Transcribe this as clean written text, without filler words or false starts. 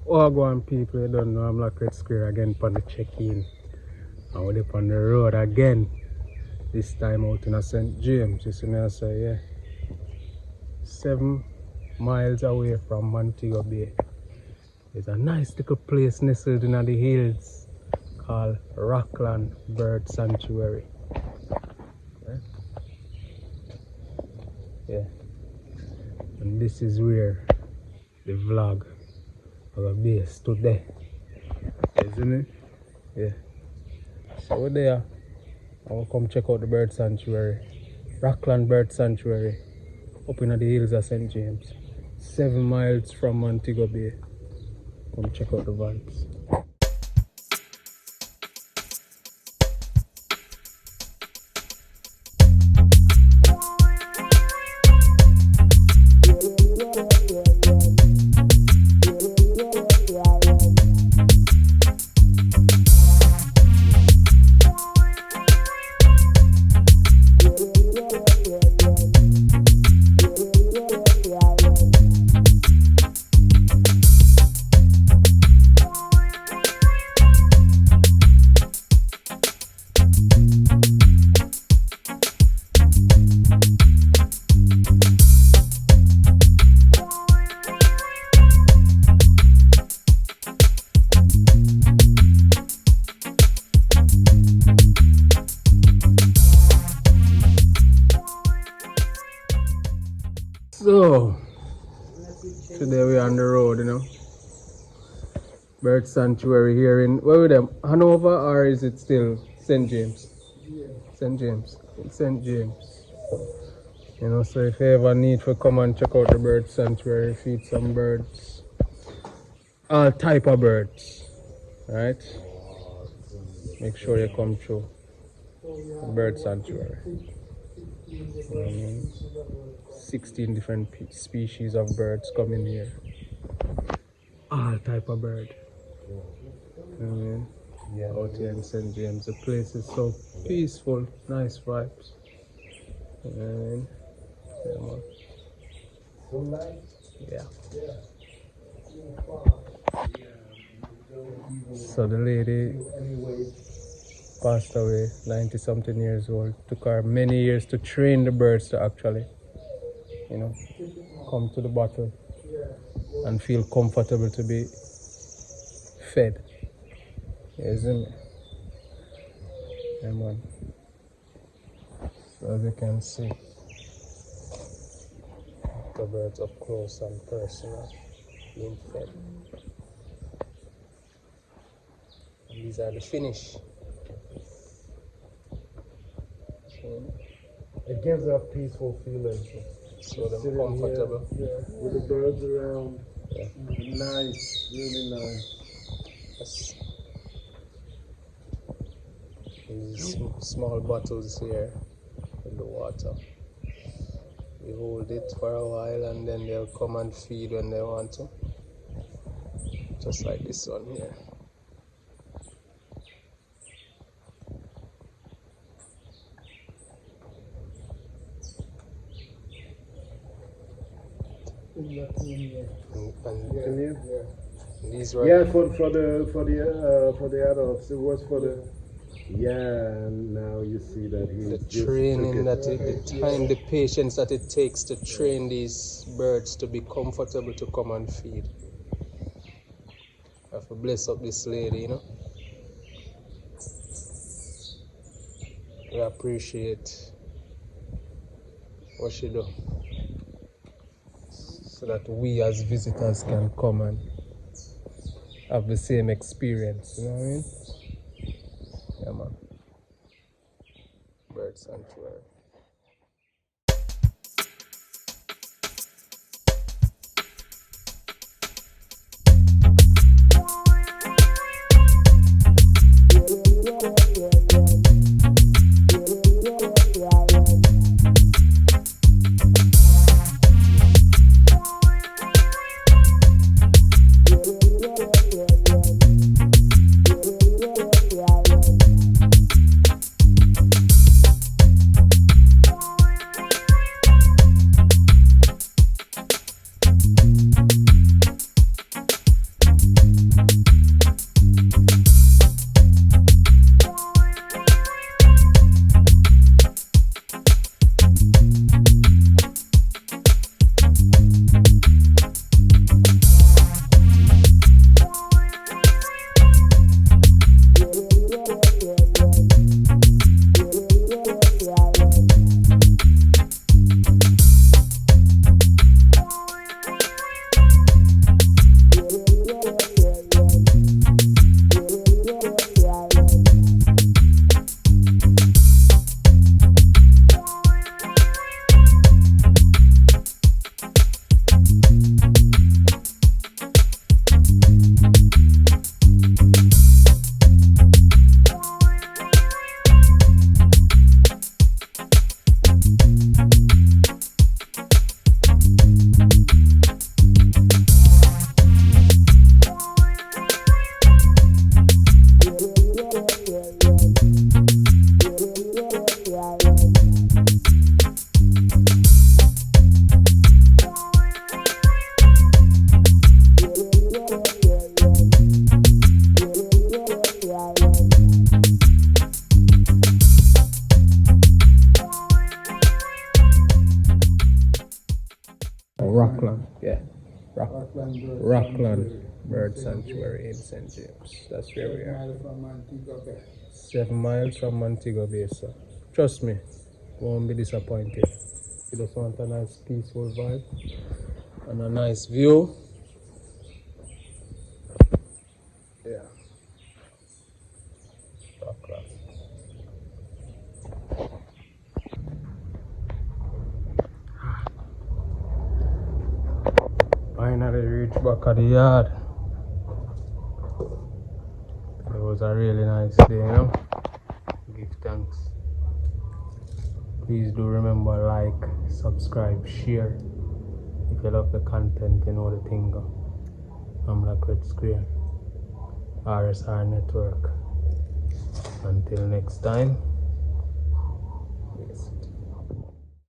Oh, go on, people, you don't know I'm like Red Square again for the check-in. And we're up on the road again. This time out in a St. James. You see me, I say, yeah. 7 miles away from Montego Bay. There's a nice little place nestled in the hills called Rockland Bird Sanctuary. Yeah. And this is where the vlog our base today. Isn't it? Yeah. So we're there. I will come check out the bird sanctuary. Rockland Bird Sanctuary. Up in the hills of St. James. 7 miles from Montego Bay. Come check out the vibes. So, today we're on the road, you know. Bird Sanctuary here in, where with them? Hanover, or is it still St. James? Yeah. St. James. It's St. James. You know, so if you ever need to come and check out the Bird Sanctuary, feed some birds. All type of birds. Right? Make sure you come through the Bird Sanctuary. You know what I mean? 16 different species of birds coming here. All type of bird. You know what I mean? Yeah. Out here in St. James, the place is so peaceful, nice vibes. And yeah. So the lady passed away, 90 something years old. Took her many years to train the birds to actually, you know, come to the bottle and feel comfortable to be fed. Isn't it? Yeah, man. So as you can see, the birds up close and personal being fed. And these are the finish. It gives a peaceful feeling. So they're comfortable. Here, yeah, with the birds around. Yeah. Nice, really nice. Yes. These small bottles here with the water. You hold it for a while and then they'll come and feed when they want to. Just like this one here. And these were for the adults. It was for the and now you see that the training that the time, the patience that it takes to train these birds to be comfortable to come and feed. I have to bless up this lady, you know. We appreciate what she do, so that we as visitors can come and have the same experience, you know what I mean? Yeah, man. Bird Sanctuary. Rockland Bird Sanctuary in St. James. That's where we are. 7 miles from Montego Bay, sir. Trust me, won't be disappointed. You just want a nice peaceful vibe and a nice view. Yeah. Rockland. Finally reached back at the yard. It was a really nice day, you know. Give thanks. Please do remember, like, subscribe, share. If you love the content, you know the thing. I'm Rockland Square, RSR Network. Until next time.